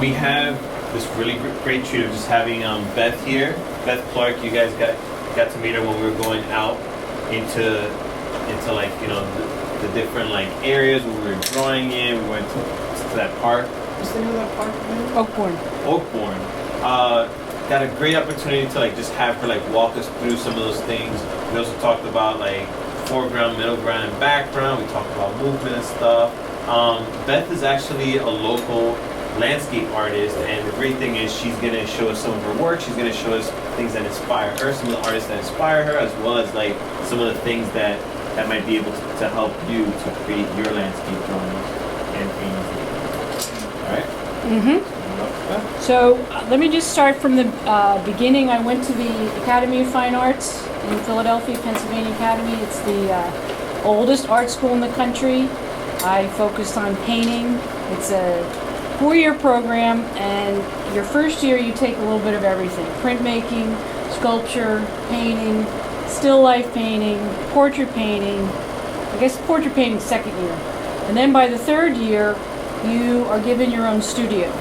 We have this really great treat of just having Beth here. Beth Clark, you guys got to meet her when we were going out into like, you know, the different like areas where we were drawing in. We went to that park. What's the name of that park? Oakbourne. Got a great opportunity to like just have her like walk us through some of those things. We also talked about like foreground, middle ground, and background. We talked about movement and stuff. Beth is actually a local landscape artist, and the great thing is she's going to show us some of her work. She's going to show us things that inspire her, some of the artists that inspire her, as well as like some of the things that might be able to help you to create your landscape drawings and paintings. All right? Mm-hmm. So let me just start from the beginning. I went to the Academy of Fine Arts in Philadelphia, Pennsylvania Academy. It's the oldest art school in the country. I focused on painting. It's a 4-year program, and your first year you take a little bit of everything: printmaking, sculpture, painting, still life painting, portrait painting. I guess portrait painting second year. And then by the third year, you are given your own studio.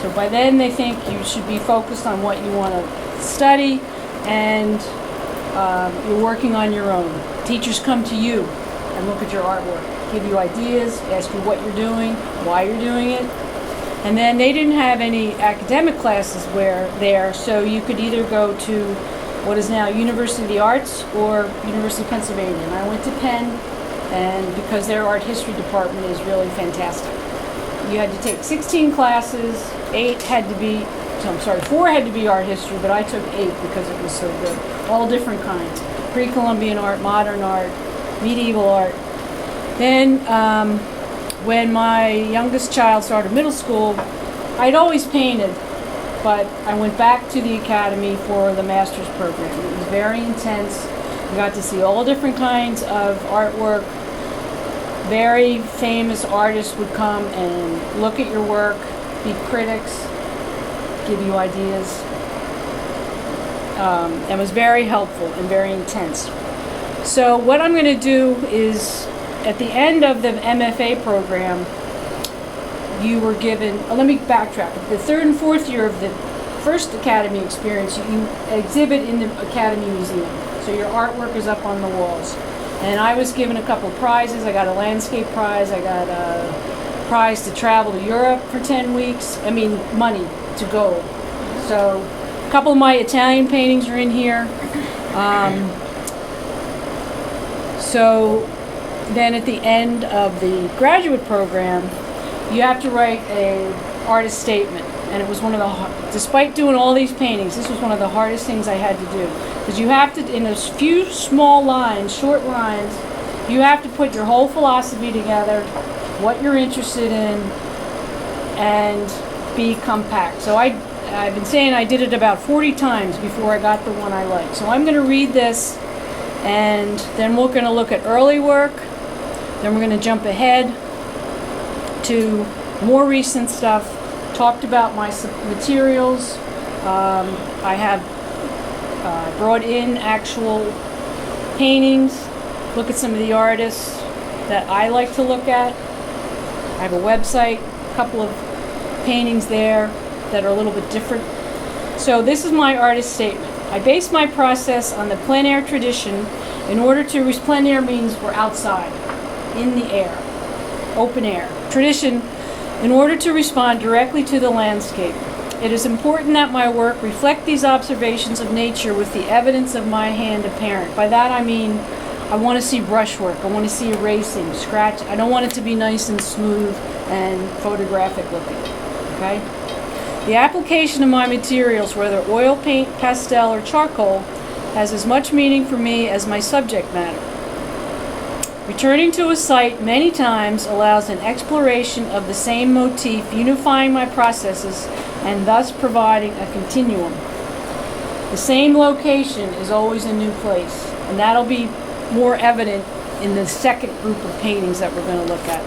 So by then they think you should be focused on what you want to study, and you're working on your own. Teachers come to you and look at your artwork, give you ideas, ask you what you're doing, why you're doing it. And then they didn't have any academic classes there, so you could either go to what is now University of the Arts or University of Pennsylvania. And I went to Penn, and because their art history department is really fantastic. You had to take 16 classes, 4 had to be art history, but I took 8 because it was so good. All different kinds: pre-Columbian art, modern art, medieval art. Then when my youngest child started middle school, I'd always painted, but I went back to the academy for the master's program. It was very intense. We got to see all different kinds of artwork. Very famous artists would come and look at your work, be critics, give you ideas. It was very helpful and very intense. So what I'm going to do is, at the end of the MFA program, you were given, let me backtrack. The 3rd and 4th year of the first academy experience, you exhibit in the Academy Museum. So your artwork is up on the walls. And I was given a couple prizes. I got a landscape prize. I got a prize to travel to Europe for 10 weeks. Money to go. So a couple of my Italian paintings are in here. So then at the end of the graduate program, you have to write an artist statement. And it was despite doing all these paintings, this was one of the hardest things I had to do. Because you have to, in a few small lines, short lines, you have to put your whole philosophy together, what you're interested in, and be compact. So I've been saying I did it about 40 times before I got the one I liked. So I'm going to read this, and then we're going to look at early work, then we're going to jump ahead to more recent stuff. Talked about my materials. I have brought in actual paintings, look at some of the artists that I like to look at. I have a website, a couple of paintings there that are a little bit different. So this is my artist statement. I base my process on the plein air tradition. Plein air means we're outside, in the air, open air. Tradition, in order to respond directly to the landscape. It is important that my work reflect these observations of nature with the evidence of my hand apparent. By that I mean, I want to see brushwork, I want to see erasing, scratch. I don't want it to be nice and smooth and photographic looking, okay? The application of my materials, whether oil paint, pastel, or charcoal, has as much meaning for me as my subject matter. Returning to a site many times allows an exploration of the same motif, unifying my processes and thus providing a continuum. The same location is always a new place, and that'll be more evident in the second group of paintings that we're going to look at.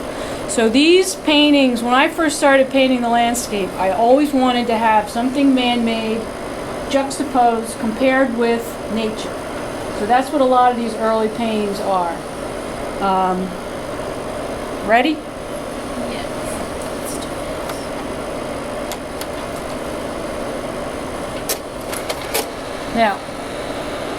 So these paintings, when I first started painting the landscape, I always wanted to have something man-made, juxtaposed, compared with nature. So that's what a lot of these early paintings are. Ready? Yes. Let's do Now,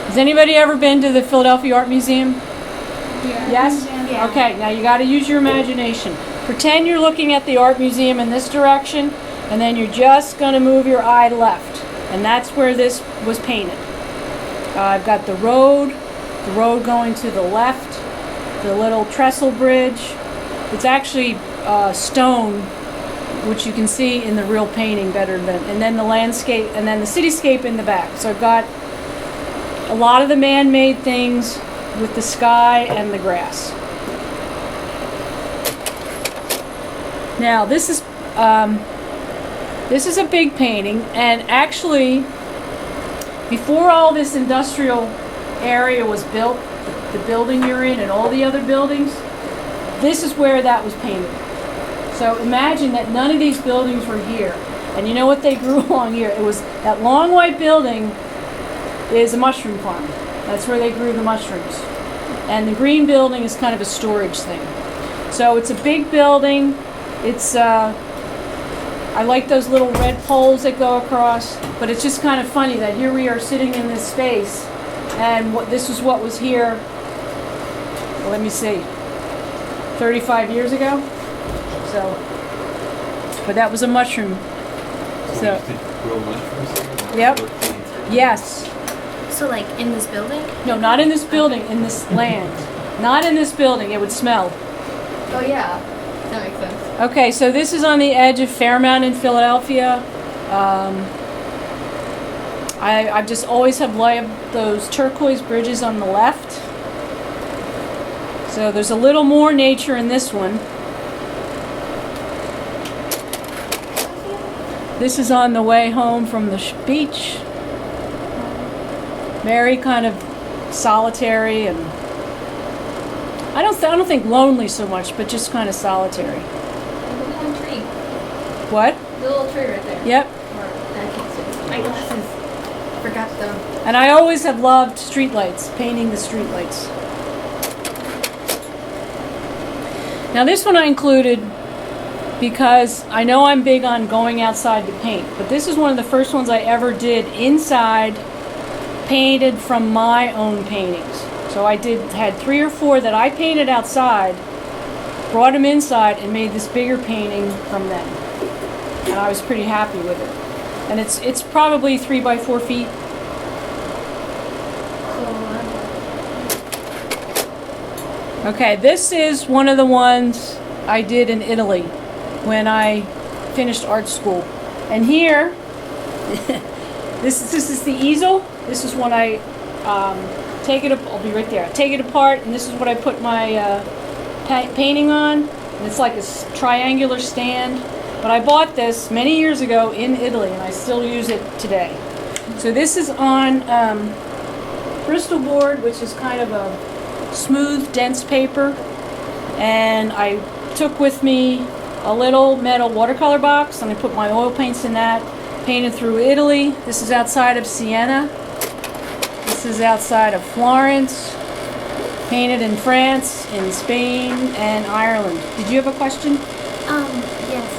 has anybody ever been to the Philadelphia Art Museum? Yeah. Yes? Yeah. Okay, now you got to use your imagination. Pretend you're looking at the art museum in this direction, and then you're just going to move your eye left. And that's where this was painted. I've got the road going to the left, the little trestle bridge. It's actually stone, which you can see in the real painting better than, and then the landscape, and then the cityscape in the back. So I've got a lot of the man-made things with the sky and the grass. Now this is a big painting, and actually before all this industrial area was built, the building you're in and all the other buildings, this is where that was painted. So imagine that none of these buildings were here, and you know what they grew along here? It was that long white building is a mushroom farm. That's where they grew the mushrooms. And the green building is kind of a storage thing. So it's a big building. It's I like those little red poles that go across, but it's just kind of funny that here we are sitting in this space, and this is what was here, well, let me see, 35 years ago? So, but that was a mushroom. So, we used to grow mushrooms here? Yep. Yes. So like in this building? No, not in this building, in this land. Not in this building, it would smell. Oh yeah, that makes sense. Okay, so this is on the edge of Fairmount in Philadelphia. I've just always have loved those turquoise bridges on the left. So there's a little more nature in this one. This is on the way home from the beach. Very kind of solitary, and I don't think lonely so much, but just kind of solitary. The little tree. What? The little tree right there. Yep. I can't see. My glasses. Forgot them. And I always have loved streetlights, painting the streetlights. Now this one I included because I know I'm big on going outside to paint, but this is one of the first ones I ever did inside, painted from my own paintings. So I had 3 or 4 that I painted outside, brought them inside, and made this bigger painting from them. And I was pretty happy with it. And it's probably 3 by 4 feet. Okay, this is one of the ones I did in Italy when I finished art school. And here, this is the easel. This is when I take it up. I'll be right there. I take it apart, and this is what I put my painting on. And it's like a triangular stand. But I bought this many years ago in Italy, and I still use it today. So this is on Bristol board, which is kind of a smooth, dense paper. And I took with me a little metal watercolor box, and I put my oil paints in that. Painted through Italy. This is outside of Siena. This is outside of Florence. Painted in France, in Spain, and Ireland. Did you have a question? Yes.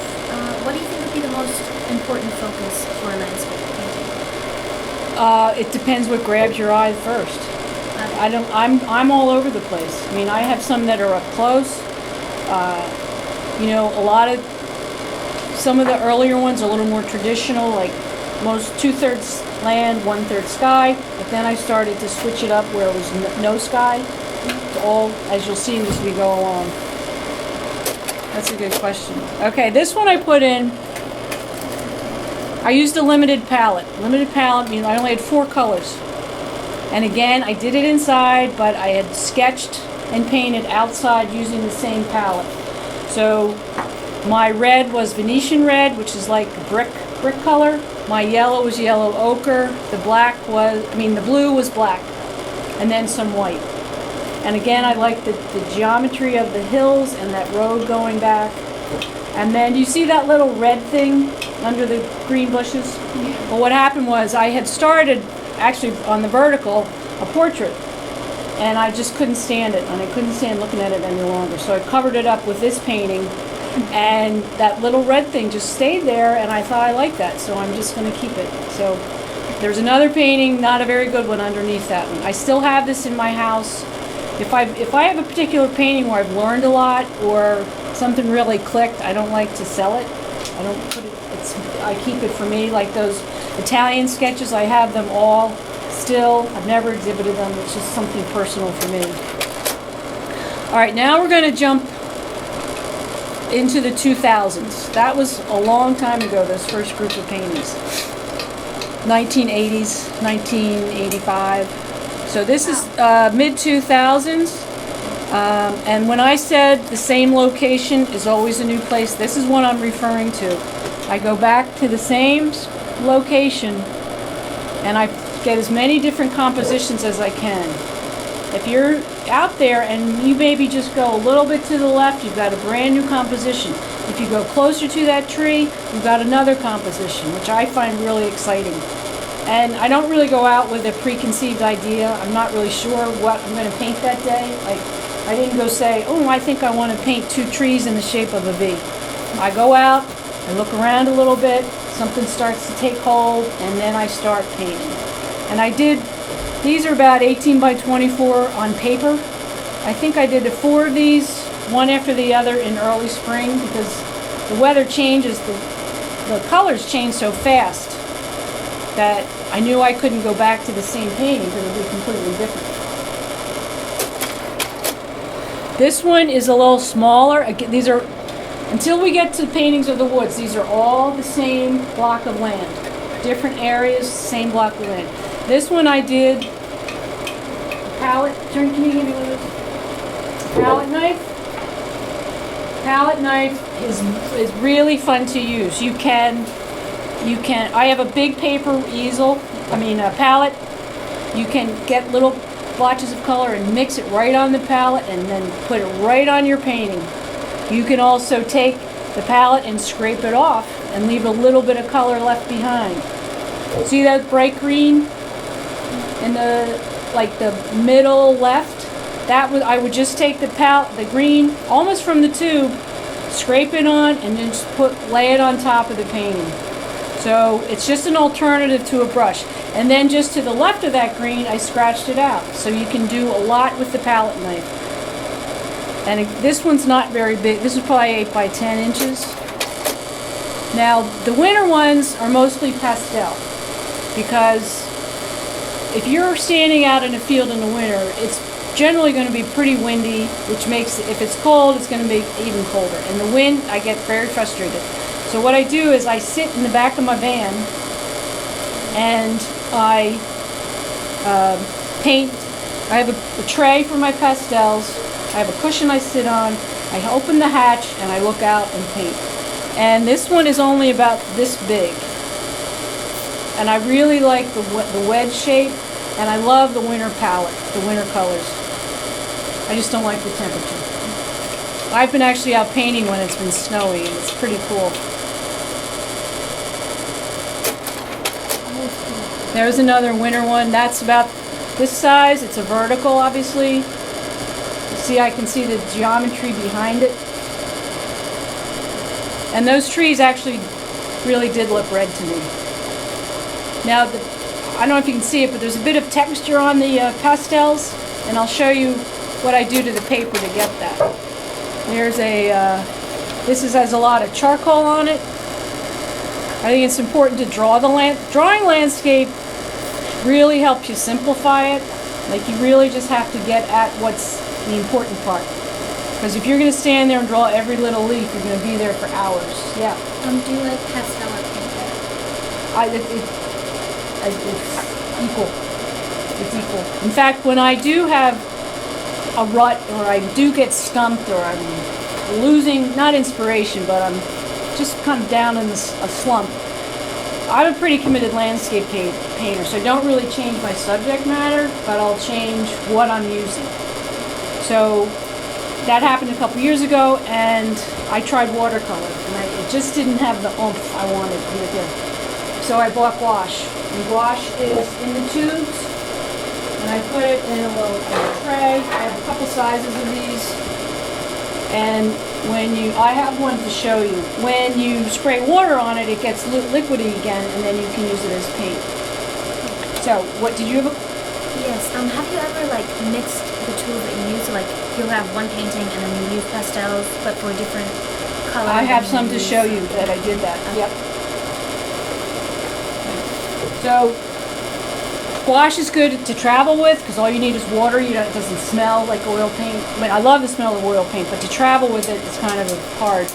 What do you think would be the most important focus for a landscape painting? It depends what grabs your eye first. I'm all over the place. I mean, I have some that are up close. Some of the earlier ones are a little more traditional, like most 2/3 land, 1/3 sky. But then I started to switch it up where it was no sky. All, as you'll see as we go along. That's a good question. Okay, this one I put in. I used a limited palette. Limited palette means I only had 4 colors. And again, I did it inside, but I had sketched and painted outside using the same palette. So my red was Venetian red, which is like brick color. My yellow was yellow ochre. The blue was black, and then some white. And again, I like the geometry of the hills and that road going back. And then you see that little red thing under the green bushes? Yeah. Well, what happened was I had started actually on the vertical a portrait, and I just couldn't stand it, and I couldn't stand looking at it any longer. So I covered it up with this painting, and that little red thing just stayed there, and I thought I liked that, so I'm just going to keep it. So There's another painting, not a very good one, underneath that one. I still have this in my house. If I have a particular painting where I've learned a lot or something really clicked, I don't like to sell it. I don't put it, I keep it for me. Like those Italian sketches, I have them all still. I've never exhibited them. It's just something personal for me. All right, now we're going to jump into the 2000s. That was a long time ago, those first group of paintings. 1980s, 1985. So this is mid-2000s. And when I said the same location is always a new place, this is what I'm referring to. I go back to the same location and I get as many different compositions as I can. If you're out there and you maybe just go a little bit to the left, you've got a brand new composition. If you go closer to that tree, you've got another composition, which I find really exciting. And I don't really go out with a preconceived idea. I'm not really sure what I'm going to paint that day. Like, I didn't go say, oh, I think I want to paint 2 trees in the shape of a V. I go out, I look around a little bit, something starts to take hold, and then I start painting. And these are about 18 by 24 on paper. I think I did 4 of these, one after the other in early spring, because the weather changes, the colors change so fast that I knew I couldn't go back to the same painting because it would be completely different. This one is a little smaller. Again, these are, until we get to the paintings of the woods, these are all the same block of land. Different areas, same block of land. This one I did palette. Can you give me one of those? Palette knife. Palette knife is really fun to use. You can. I have a big paper easel. A palette. You can get little blotches of color and mix it right on the palette, and then put it right on your painting. You can also take the palette and scrape it off and leave a little bit of color left behind. See that bright green in the middle left? I would just take the green almost from the tube, scrape it on, and then just lay it on top of the painting. So it's just an alternative to a brush. And then just to the left of that green, I scratched it out. So you can do a lot with the palette knife. And this one's not very big. This is probably 8 by 10 inches. Now, the winter ones are mostly pastel, because if you're standing out in a field in the winter, it's generally going to be pretty windy, which makes, if it's cold, it's going to be even colder. And the wind, I get very frustrated. So what I do is I sit in the back of my van and I paint. I have a tray for my pastels. I have a cushion I sit on. I open the hatch and I look out and paint. And this one is only about this big. And I really like the wedge shape, and I love the winter palette, the winter colors. I just don't like the temperature. I've been actually out painting when it's been snowy, and it's pretty cool. There's another winter one. That's about this size. It's a vertical, obviously. See, I can see the geometry behind it. And those trees actually really did look red to me. Now, I don't know if you can see it, but there's a bit of texture on the pastels, and I'll show you what I do to the paper to get that. There's this has a lot of charcoal on it. I think it's important to draw drawing landscape really helps you simplify it. Like, you really just have to get at what's the important part. Because if you're going to stand there and draw every little leaf, you're going to be there for hours. Yeah. Do you like pastel or paint? It's equal. It's equal. In fact, when I do have a rut, or I do get stumped, or I'm losing, not inspiration, but I'm just kind of down in a slump, I'm a pretty committed landscape painter, so I don't really change my subject matter, but I'll change what I'm using. So that happened a couple years ago, and I tried watercolor, and it just didn't have the oomph I wanted here. So I bought gouache. And gouache is in the tubes, and I put it in a little tray. I have a couple sizes of these. And I have one to show you. When you spray water on it, it gets liquidy again, and then you can use it as paint. So, what did you have? Yes. Have you ever like mixed the tools that you use? So, like you'll have one painting and then you use pastels, but for different colors. I have and some to use show you something. that I did that. Yep. So, squash is good to travel with because all you need is water. It doesn't smell like oil paint. I mean, I love the smell of oil paint, but to travel with it, it's kind of hard.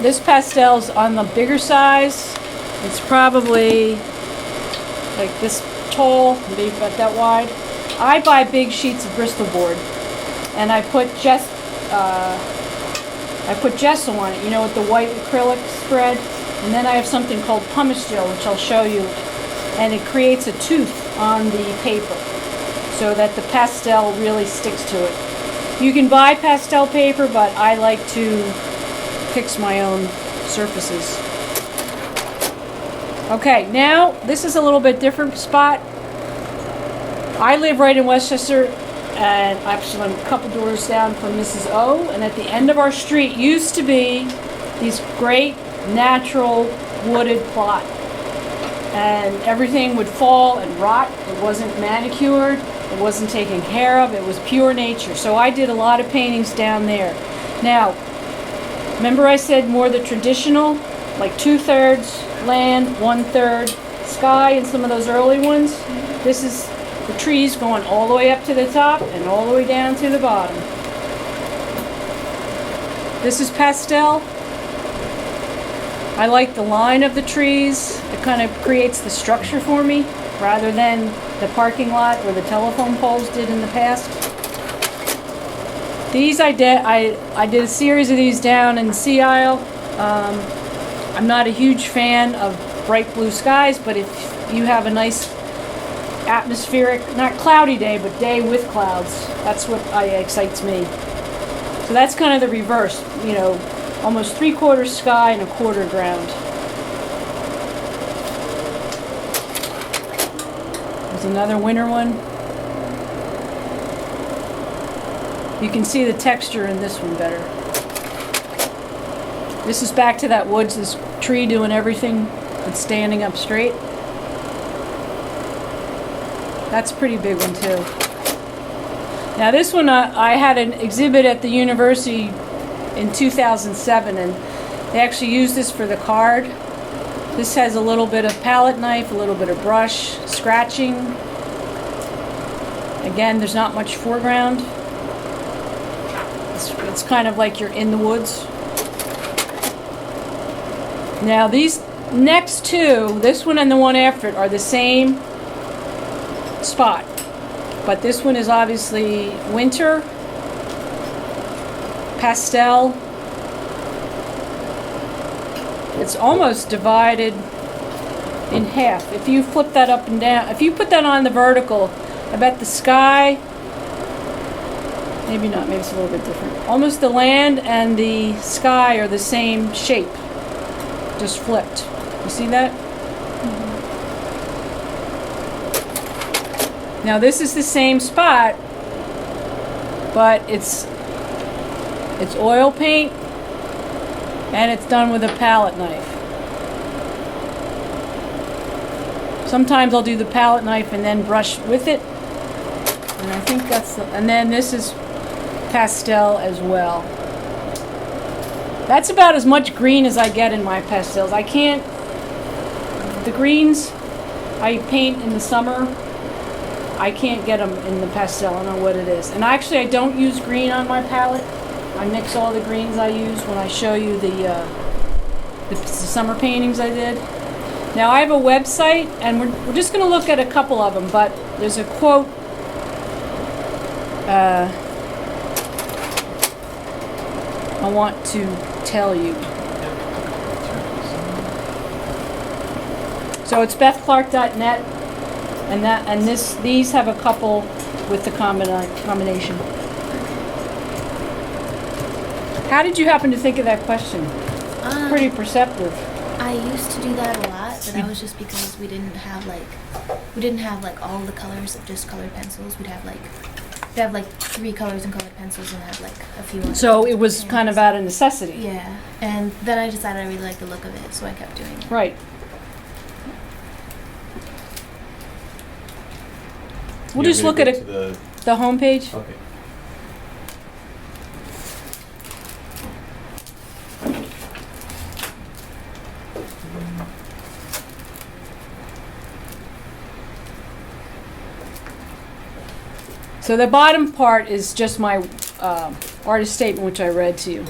This pastel's on the bigger size. It's probably like this tall, maybe about that wide. I buy big sheets of Bristol board, and I put gesso on it. You know, with the white acrylic spread. And then I have something called pumice gel, which I'll show you, and it creates a tooth on the paper so that the pastel really sticks to it. You can buy pastel paper, but I like to fix my own surfaces. Okay, now this is a little bit different spot. I live right in Westchester, and actually I'm a couple doors down from Mrs. O, and at the end of our street used to be these great natural wooded plot, and everything would fall and rot. It wasn't manicured, it wasn't taken care of, it was pure nature. So I did a lot of paintings down there. Now, remember I said more the traditional, like 2/3 land, 1/3 sky in some of those early ones? This is the trees going all the way up to the top and all the way down to the bottom. This is pastel. I like the line of the trees. It kind of creates the structure for me rather than the parking lot or the telephone poles did in the past. These I did a series of these down in Sea Isle. I'm not a huge fan of bright blue skies, but if you have a nice atmospheric, not cloudy day, but day with clouds, that's what excites me. So that's kind of the reverse, you know, almost 3/4 sky and 1/4 ground. There's another winter one. You can see the texture in this one better. This is back to that woods, this tree doing everything and standing up straight. That's a pretty big one too. Now this one, I had an exhibit at the university in 2007, and they actually used this for the card. This has a little bit of palette knife, a little bit of brush, scratching. Again, there's not much foreground. It's kind of like you're in the woods. Now these next two, this one and the one after it, are the same spot. But this one is obviously winter, pastel. It's almost divided in half. If you flip that up and down, if you put that on the vertical, I bet the sky, maybe not, maybe it's a little bit different. Almost the land and the sky are the same shape, just flipped. You see that? Now this is the same spot, but it's oil paint and it's done with a palette knife. Sometimes I'll do the palette knife and then brush with it. And I think and then this is pastel as well. That's about as much green as I get in my pastels. The greens I paint in the summer, I can't get them in the pastel. I don't know what it is. And actually, I don't use green on my palette. I mix all the greens I use when I show you the summer paintings I did. Now, I have a website, and we're just going to look at a couple of them, but there's a quote. I want to tell you. So it's BethClark.net. And these have a couple with the combination. How did you happen to think of that question? Pretty perceptive. I used to do that a lot, but that was just because we didn't have all the colors of just colored pencils. We'd have 3 colors in colored pencils and have a few others. So it was kind of out of necessity. Yeah, and then I decided I really liked the look of it, so I kept doing it. Right. We'll You just want look me at to go to the homepage. Okay. So the bottom part is just my artist statement, which I read to you.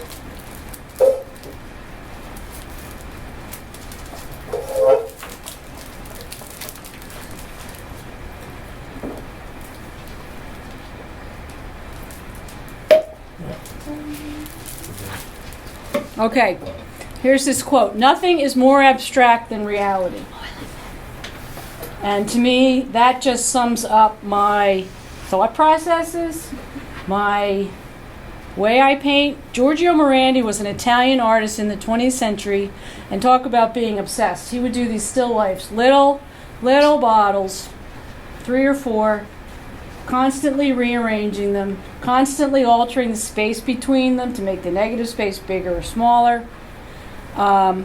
Okay, here's this quote. Nothing is more abstract than reality. And to me, that just sums up my thought processes, my way I paint. Giorgio Morandi was an Italian artist in the 20th century, and talk about being obsessed. He would do these still lifes, little bottles, 3 or 4, constantly rearranging them, constantly altering the space between them to make the negative space bigger or smaller. And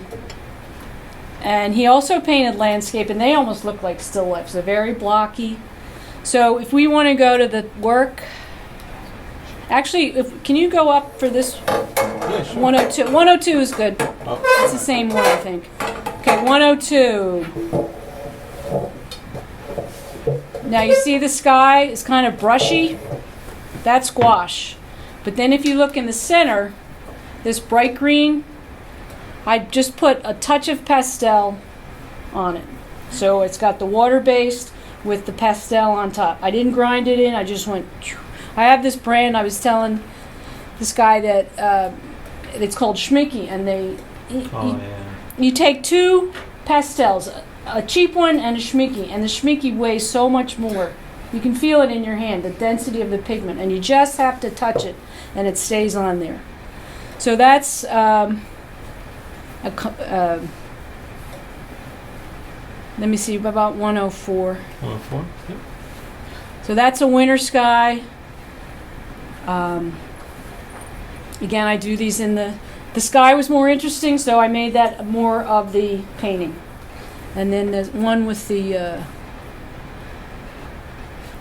he also painted landscape, and they almost look like still lifes. They're very blocky. So if we want to go to the work, actually, can you go up for this? Yeah, sure. 102. 102 is good. Oh. It's the same one, I think. Okay, 102. Now you see the sky is kind of brushy. That's gouache. But then if you look in the center, this bright green, I just put a touch of pastel on it. So it's got the water-based with the pastel on top. I didn't grind it in, I just went... I have this brand, I was telling this guy that it's called Schmicky, and you take 2 pastels, a cheap one and a Schmicky, and the Schmicky weighs so much more. You can feel it in your hand, the density of the pigment, and you just have to touch it, and it stays on there. So that's let me see, about 104. 104? Yep. So that's a winter sky. Again, I do these in the sky was more interesting, so I made that more of the painting. And then there's one with the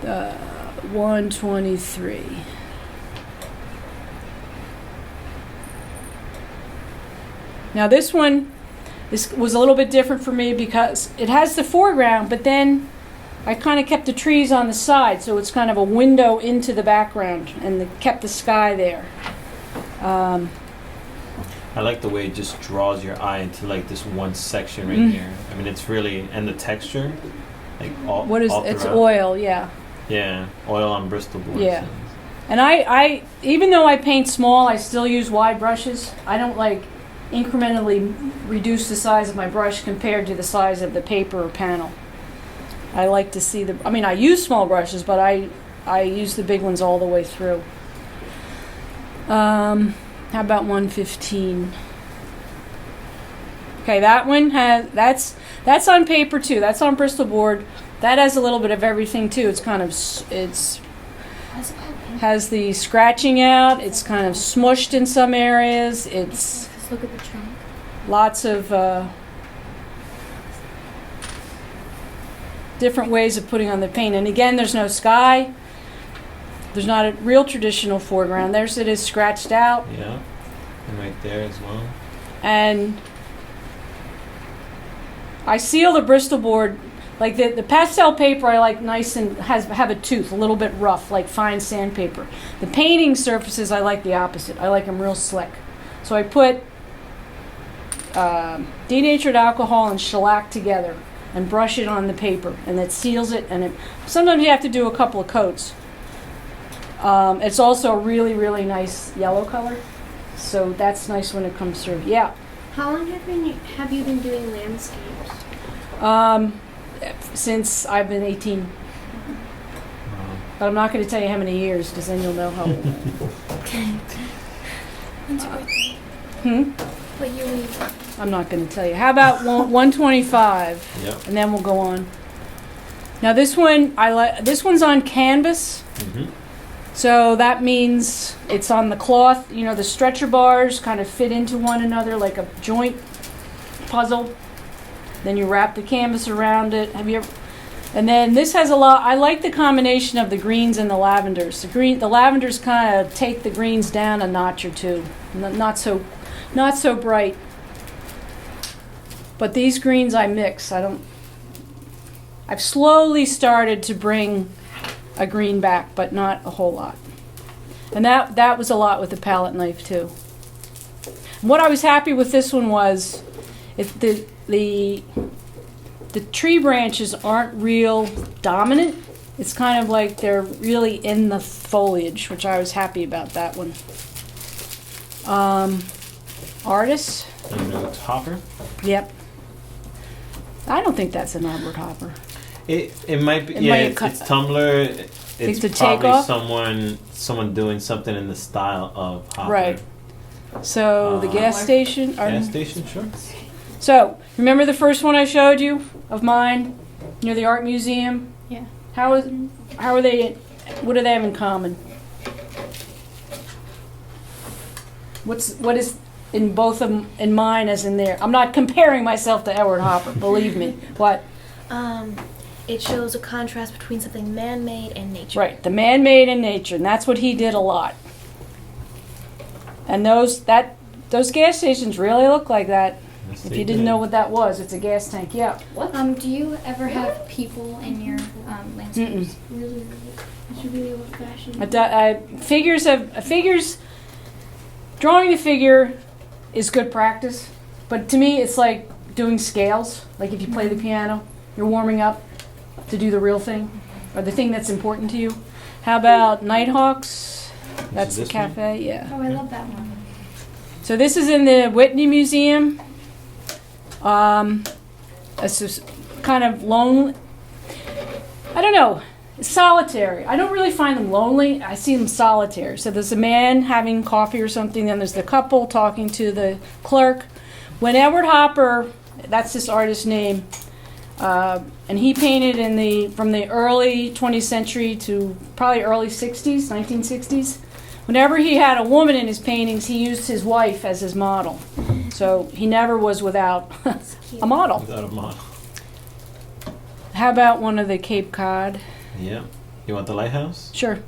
123. Now this one, this was a little bit different for me because it has the foreground, but then I kind of kept the trees on the side, so it's kind of a window into the background, and kept the sky there. I like the way it just draws your eye into like this one section right here. I mean, it's really, and the texture, like all. What is all it's throughout. oil, yeah. Yeah, oil on Bristol boards. Yeah. And I even though I paint small, I still use wide brushes. I don't like incrementally reduce the size of my brush compared to the size of the paper or panel. I like to see I mean, I use small brushes, but I use the big ones all the way through. How about 115? Okay, that one that's on paper too. That's on Bristol board. That has a little bit of everything too. It's kind of has the scratching out. It's kind of smushed in some areas. It's Just look at the trunk. lots of different ways of putting on the paint. And again, there's no sky. There's not a real traditional foreground. There's it is scratched out. Yeah, and right there as well. And I seal the Bristol board, like the pastel paper I like nice and have a tooth, a little bit rough, like fine sandpaper. The painting surfaces I like the opposite. I like them real slick. So I put denatured alcohol and shellac together and brush it on the paper, and that seals it. And sometimes you have to do a couple of coats. It's also a really, really nice yellow color, so that's nice when it comes through. Yeah. How long have you been doing landscapes? Since I've been 18. Wow. But I'm not going to tell you how many years, because then you'll know how old I am. When's your birthday? What year were you born? I'm not going to tell you. How about 125? Yep. And then we'll go on. Now this one, this one's on canvas. Mm-hmm. So that means it's on the cloth. You know, the stretcher bars kind of fit into one another like a joint puzzle. Then you wrap the canvas around it. And then this has a lot. I like the combination of the greens and the lavenders. The lavenders kind of take the greens down a notch or two. Not so bright. But these greens I mix. I've slowly started to bring a green back, but not a whole lot. And that was a lot with the palette knife too. And what I was happy with this one was, if the tree branches aren't real dominant. It's kind of like they're really in the foliage, which I was happy about that one. Artists. And hopper. Yep. I don't think that's an Albert hopper. It might be. It Yeah, might it's Tumblr. It's the probably takeoff? someone doing something in the style of hopper. Right. So the gas station. Gas station, sure. So remember the first one I showed you of mine near the art museum? Yeah. How are they? What do they have in common? What is in both of them, in mine as in there? I'm not comparing myself to Edward Hopper, believe me. What? It shows a contrast between something man-made and nature. Right, the man-made and nature, and that's what he did a lot. And those gas stations really look like that. Yes, If they you didn't did. know what that was, it's a gas tank. Yeah. What? Do you ever have people in your landscapes? Really, it's really old-fashioned. Figures. Drawing the figure is good practice, but to me, it's like doing scales. Like if you play the piano, you're warming up to do the real thing, or the thing that's important to you. How about Nighthawks? That's the this one? cafe. Yeah. Oh, I love that one. So this is in the Whitney Museum. It's just kind of lonely. I don't know. Solitary. I don't really find them lonely. I see them solitary. So there's a man having coffee or something, then there's the couple talking to the clerk. When Edward Hopper, that's this artist's name, and he painted from the early 20th century to probably early 60s, 1960s. Whenever he had a woman in his paintings, he used his wife as his model. So he never was without a model. Without a model. How about one of the Cape Cod? Yeah. You want the lighthouse? Sure.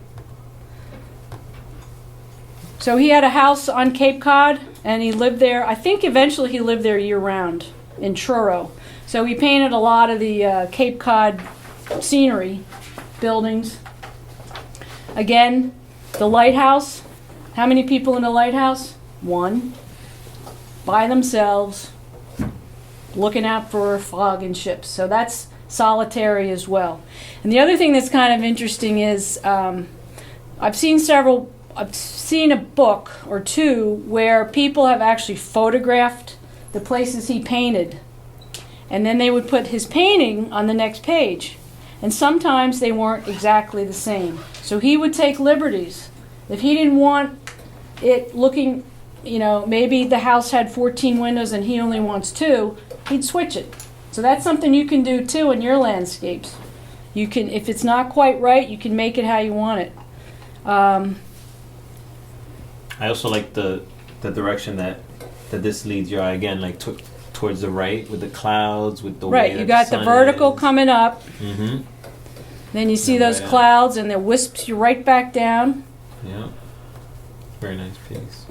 So he had a house on Cape Cod, and he lived there. I think eventually he lived there year-round in Truro. So he painted a lot of the Cape Cod scenery, buildings. Again, the lighthouse. How many people in the lighthouse? One. By themselves, looking out for fog and ships. So that's solitary as well. And the other thing that's kind of interesting is I've seen a book or two where people have actually photographed the places he painted, and then they would put his painting on the next page, and sometimes they weren't exactly the same. So he would take liberties. If he didn't want it looking, maybe the house had 14 windows and he only wants 2, he'd switch it. So that's something you can do too in your landscapes. You can, if it's not quite right, you can make it how you want it. I also like the direction that this leads your eye again, like towards the right with the clouds, with the Right, way you that got the sun vertical is. coming up. Mm-hmm. Then you see Yeah, those right. clouds and they wisps you right back down. Yeah. Very nice piece.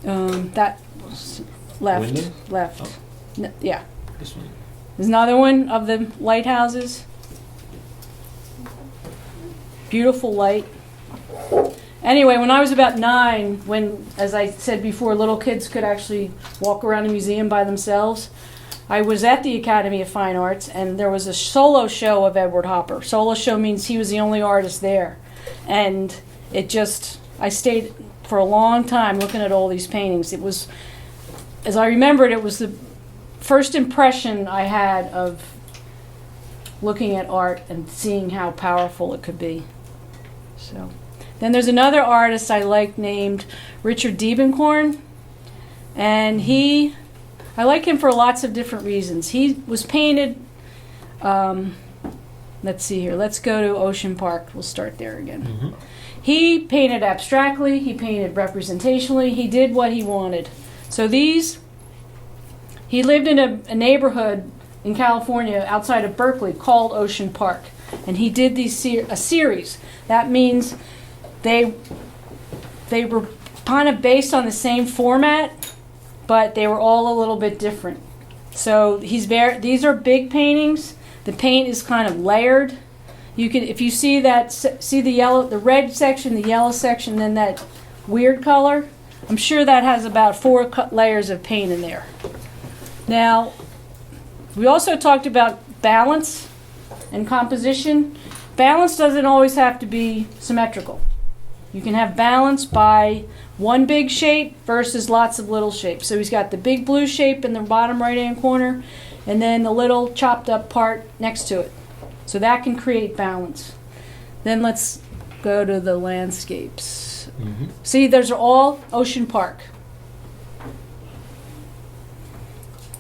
That was left. Windows? Left. Oh. Yeah. This one. There's another one of the lighthouses. Beautiful light. Anyway, when I was about 9, when, as I said before, little kids could actually walk around the museum by themselves, I was at the Academy of Fine Arts, and there was a solo show of Edward Hopper. Solo show means he was the only artist there. And I stayed for a long time looking at all these paintings. It was, as I remembered, it was the first impression I had of looking at art and seeing how powerful it could be. So, then there's another artist I like named Richard Diebenkorn, and I like him for lots of different reasons. He was painted, let's see here, let's go to Ocean Park. We'll start there again. Mm-hmm. He painted abstractly, he painted representationally, he did what he wanted. So these He lived in a neighborhood in California outside of Berkeley called Ocean Park. And he did a series. That means they were kind of based on the same format, but they were all a little bit different. So these are big paintings. The paint is kind of layered. You can, if you see the yellow, the red section, the yellow section, then that weird color, I'm sure that has about 4 layers of paint in there. Now, we also talked about balance and composition. Balance doesn't always have to be symmetrical. You can have balance by one big shape versus lots of little shapes. So he's got the big blue shape in the bottom right-hand corner, and then the little chopped up part next to it. So that can create balance. Then let's go to the landscapes. Mm-hmm. See, those are all Ocean Park.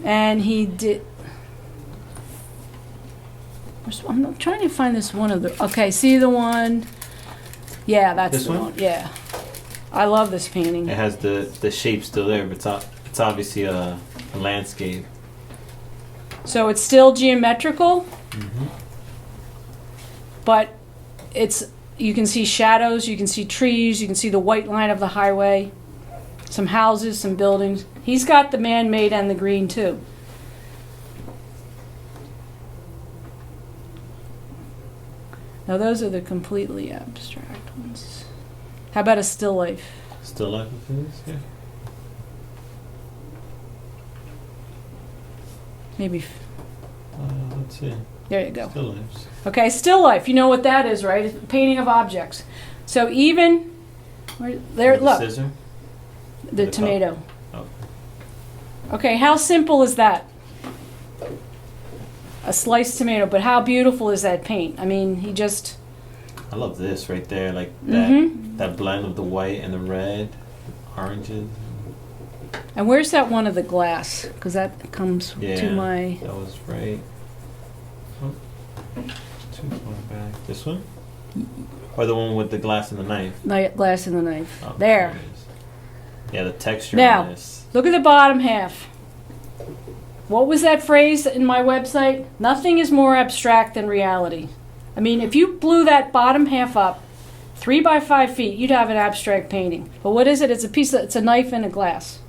And he did... I'm trying to find this one of the... Okay, see the one? Yeah, that's this the one? one. Yeah. I love this painting. It has the shape still there, but it's obviously a landscape. So it's still geometrical, mm-hmm. but you can see shadows, you can see trees, you can see the white line of the highway, some houses, some buildings. He's got the man-made and the green too. Now those are the completely abstract ones. How about a still life? Still life of this, yeah. Maybe. Let's see. There you go. Still lives. Okay, still life. You know what that is, right? It's a painting of objects. So even there, look. Scissor? The tomato. Oh. Okay, how simple is that? A sliced tomato, but how beautiful is that paint? I mean, he just... I love this right there, like that blend of the white and the red, oranges. And where's that one of the glass? Because that comes to my... that was right. Oh, too far back. This one? Or the one with the glass and the knife? Glass and the knife. Oh, there. Yeah, the texture now, on this. Look at the bottom half. What was that phrase in my website? Nothing is more abstract than reality. I mean, if you blew that bottom half up 3 by 5 feet, you'd have an abstract painting. But what is it? It's a knife and a glass.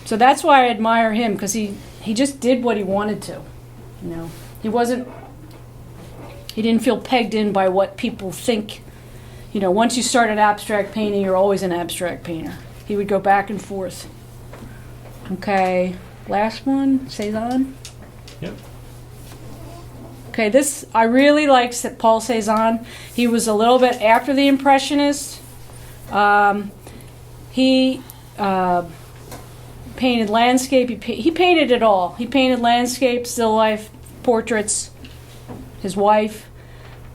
So that's why I admire him, because he just did what he wanted to. You know, he didn't feel pegged in by what people think. You know, once you start an abstract painting, you're always an abstract painter. He would go back and forth. Okay, last one, Cezanne. Yep. Okay, this, I really like Paul Cezanne. He was a little bit after the Impressionists. He painted landscape. He painted it all. He painted landscape, still life, portraits, his wife.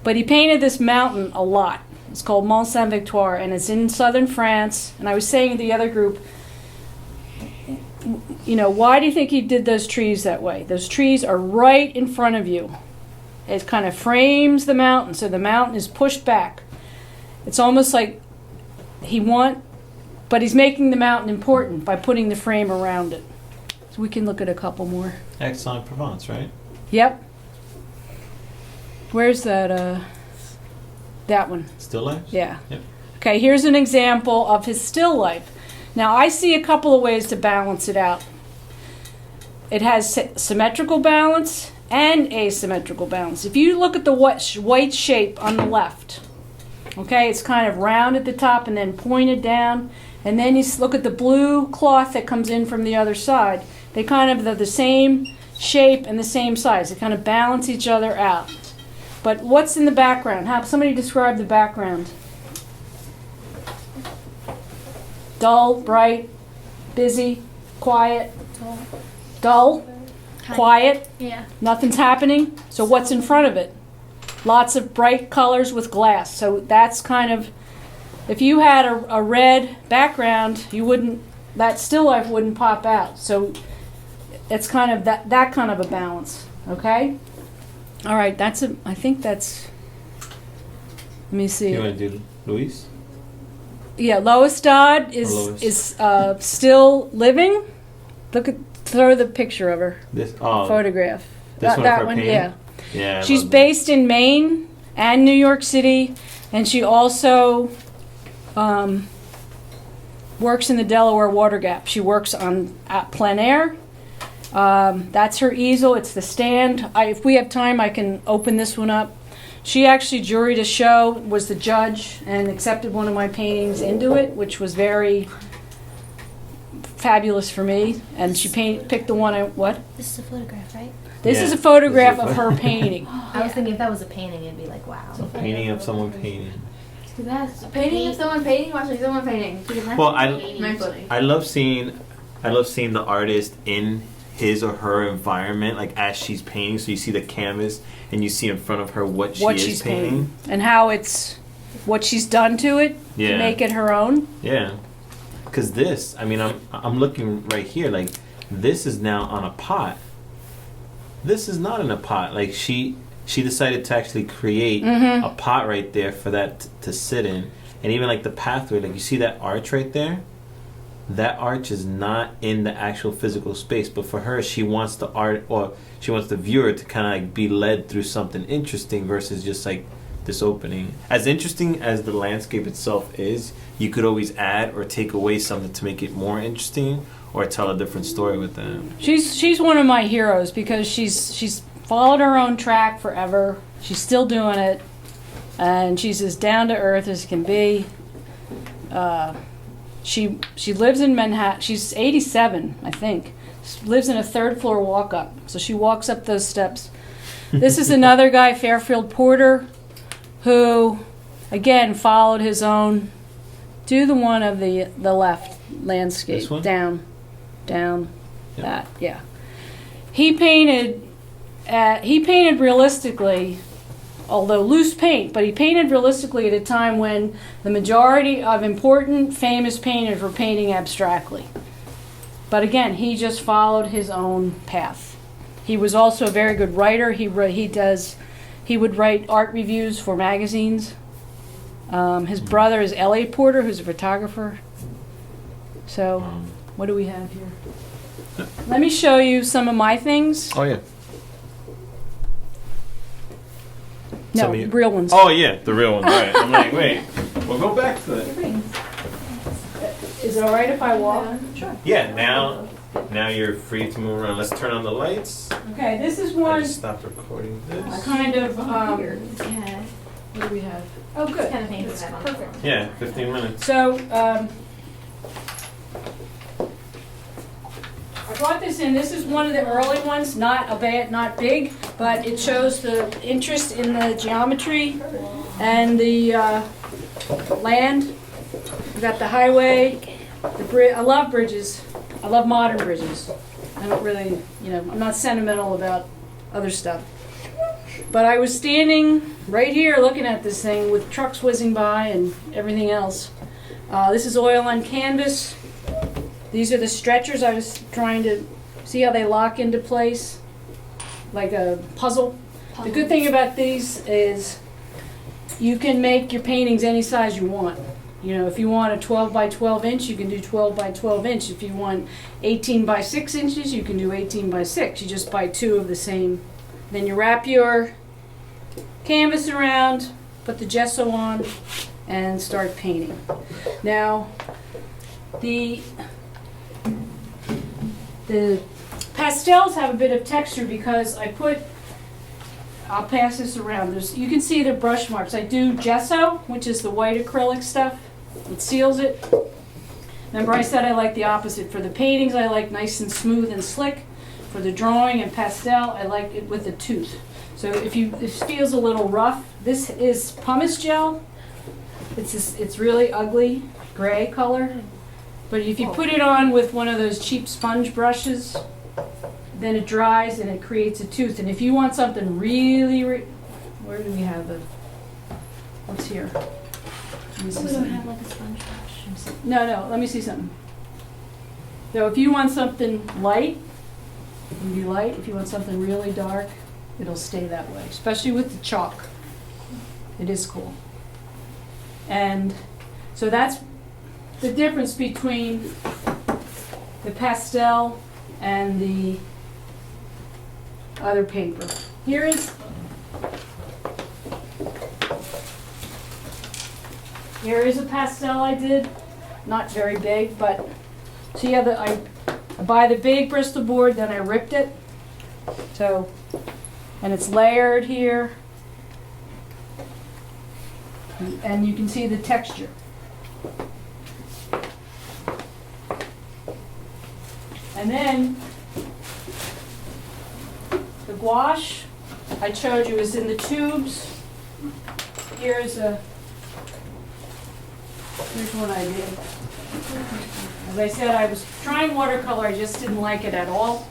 But he painted this mountain a lot. It's called Mont Saint-Victoire, and it's in southern France. And I was saying to the other group, you know, why do you think he did those trees that way? Those trees are right in front of you. It kind of frames the mountain, so the mountain is pushed back. It's almost like but he's making the mountain important by putting the frame around it. So we can look at a couple more. Aix-en-Provence, right? Yep. Where's that? That one. Still life? Yeah. Yep. Okay, here's an example of his still life. Now, I see a couple of ways to balance it out. It has symmetrical balance and asymmetrical balance. If you look at the white shape on the left, okay, it's kind of round at the top and then pointed down. And then you look at the blue cloth that comes in from the other side. They kind of are the same shape and the same size. They kind of balance each other out. But what's in the background? Have somebody describe the background. Dull, bright, busy, quiet. Dull, quiet. Yeah. Nothing's happening. So what's in front of it? Lots of bright colors with glass. So that's kind of, if you had a red background, that still life wouldn't pop out. So it's kind of that kind of a balance. Okay? All right, I think that's, let me see. You want to do Louise? Yeah, Lois Dodd is still living. Look at throw the picture of her. This Photograph. this one of that her one, painting? yeah. Yeah. I She's love that. based in Maine and New York City, and she also works in the Delaware Water Gap. She works on at plein air. That's her easel. It's the stand. If we have time, I can open this one up. She actually juried a show, was the judge, and accepted one of my paintings into it, which was very fabulous for me. And she picked the one what? This is a photograph, right? This Yeah, is a photograph this is of her painting. I was thinking if that was a painting, it'd be like, wow. A painting of someone painting. That's a painting of someone painting. Watching someone painting. Well, My footing. I love seeing the artist in his or her environment, like as she's painting. So you see the canvas, and you see in front of her what she is she's painting. And how it's what she's done to it to Yeah. make it her own. Yeah, because this, I mean, I'm looking right here, like this is now on a pot. This is not in a pot. Like she decided to actually create Mm-hmm. a pot right there for that to sit in, and even like the pathway, like you see that arch right there. That arch is not in the actual physical space, but for her, she wants the art, or she wants the viewer to kind of like be led through something interesting versus just like this opening. As interesting as the landscape itself is, you could always add or take away something to make it more interesting or tell a different story with that. She's one of my heroes because she's followed her own track forever. She's still doing it, and she's as down to earth as can be. She lives in Manhattan. She's 87, I think. She lives in a third floor walk up, so she walks up those steps. This is another guy, Fairfield Porter, who again followed his own. Do the one of the left landscape. This one? Down, Yep. that, yeah. He painted realistically, although loose paint, but he painted realistically at a time when the majority of important, famous painters were painting abstractly. But again, he just followed his own path. He was also a very good writer. He would write art reviews for magazines. His brother is Elliot Porter, who's a photographer. So, what do we have here? Let me show you some of my things. Oh yeah. No, Some of you- real ones. Oh yeah, the real one. Right. I'm like, wait, we'll go back to it. Is it all right if I walk? Sure. Yeah. Now you're free to move around. Let's turn on the lights. Okay, this is I one just stopped recording this. kind of. Yeah. What do we have? Oh, good. Kind of painful. That's perfect. Yeah, 15 minutes. So, I brought this in. This is one of the early ones. Not big, but it shows the interest in the geometry and the land. We got the highway, the bridge. I love bridges. I love modern bridges. I don't really, I'm not sentimental about other stuff. But I was standing right here looking at this thing with trucks whizzing by and everything else. This is oil on canvas. These are the stretchers. I was trying to see how they lock into place, like a puzzle. The good thing about these is you can make your paintings any size you want. If you want a 12 by 12 inch, you can do 12 by 12 inch. If you want 18 by 6 inches, you can do 18 by 6. You just buy two of the same. Then you wrap your canvas around, put the gesso on, and start painting. Now, the pastels have a bit of texture because I'll pass this around. You can see the brush marks. I do gesso, which is the white acrylic stuff. It seals it. Remember I said I like the opposite. For the paintings, I like nice and smooth and slick. For the drawing and pastel, I like it with a tooth. So if this feels a little rough, this is pumice gel. It's really ugly gray color. But if you put it on with one of those cheap sponge brushes, then it dries and it creates a tooth. And if you want something really, where do we have it? What's here? Let me see We don't something. have like a sponge brush. No, let me see something. So if you want something light, it can be light. If you want something really dark, it'll stay that way, especially with the chalk. It is cool. And so that's the difference between the pastel and the other paper. Here is a pastel I did, not very big, but see how I buy the big Bristol board, then I ripped it. So, and it's layered here, and you can see the texture. And then the gouache I showed you is in the tubes. Here's one I did. As I said, I was trying watercolor, I just didn't like it at all.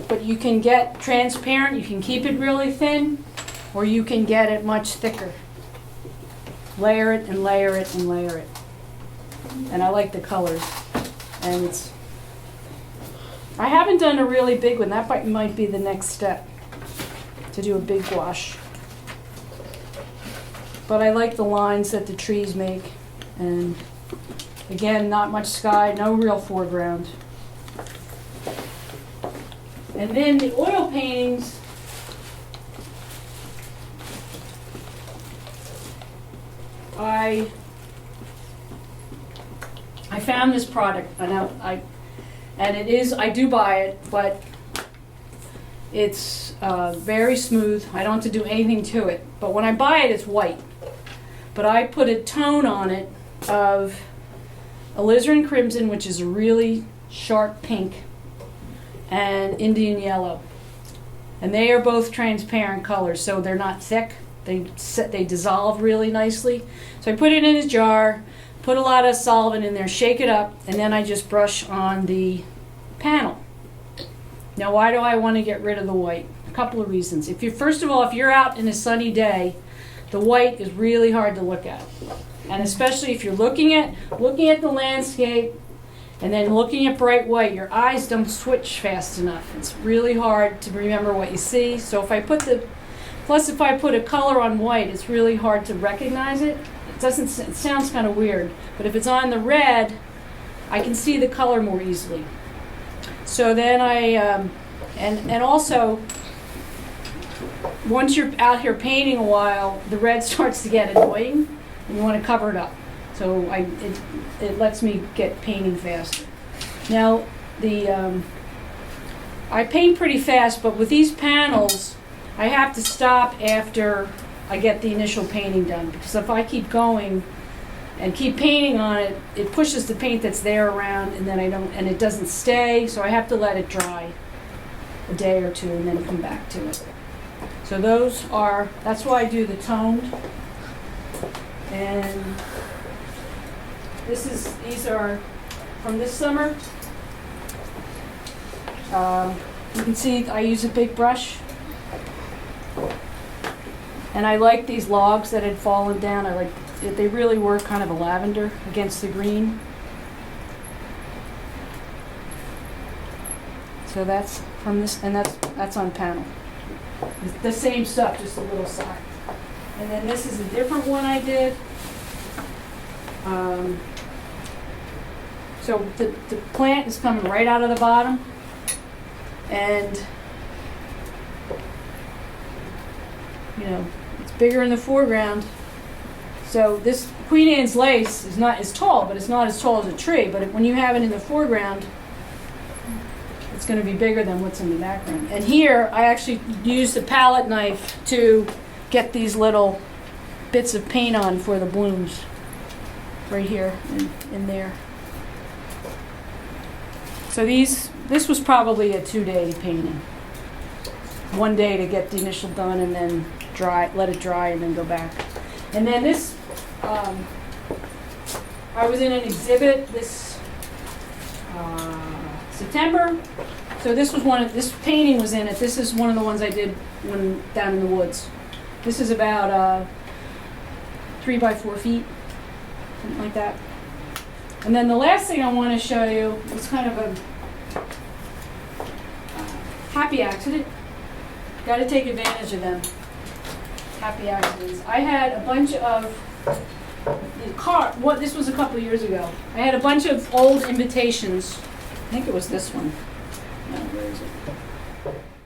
But you can get transparent, you can keep it really thin, or you can get it much thicker. Layer it and layer it and layer it. And I like the colors. And I haven't done a really big one. That might be the next step, to do a big gouache. But I like the lines that the trees make. And again, not much sky, no real foreground. And then the oil paintings, I found this product, and I do buy it, but it's very smooth. I don't have to do anything to it. But when I buy it, it's white. But I put a tone on it of alizarin crimson, which is a really sharp pink, and Indian yellow. And they are both transparent colors, so they're not thick. They dissolve really nicely. So I put it in a jar, put a lot of solvent in there, shake it up, and then I just brush on the panel. Now, why do I want to get rid of the white? A couple of reasons. First of all, if you're out in a sunny day, the white is really hard to look at. And especially if you're looking at the landscape and then looking at bright white, your eyes don't switch fast enough. It's really hard to remember what you see. So if I put a color on white, it's really hard to recognize it. It sounds kind of weird, but if it's on the red, I can see the color more easily. So then and also, once you're out here painting a while, the red starts to get annoying, and you want to cover it up. So it lets me get painting faster. Now, I paint pretty fast, but with these panels, I have to stop after I get the initial painting done, because if I keep going and keep painting on it, it pushes the paint that's there around, and then and it doesn't stay, so I have to let it dry a day or two and then come back to it. So that's why I do the toned. And these are from this summer. You can see I use a big brush. And I like these logs that had fallen down. They really were kind of a lavender against the green. So that's from this, and that's on panel. The same stuff, just a little side. And then this is a different one I did. So the plant is coming right out of the bottom, and it's bigger in the foreground. So this Queen Anne's lace is not as tall, but it's not as tall as a tree. But when you have it in the foreground, it's going to be bigger than what's in the background. And here, I actually used a palette knife to get these little bits of paint on for the blooms. Right here and in there. So this was probably a 2-day painting. 1 day to get the initial done, and then let it dry, and then go back. And then this, I was in an exhibit this September. So this painting was in it. This is one of the ones I did when down in the woods. This is about 3 by 4 feet, something like that. And then the last thing I want to show you is kind of a happy accident. Got to take advantage of them. Happy accidents. I had a bunch of this was a couple years ago. I had a bunch of old invitations think it was this one. No, where is it?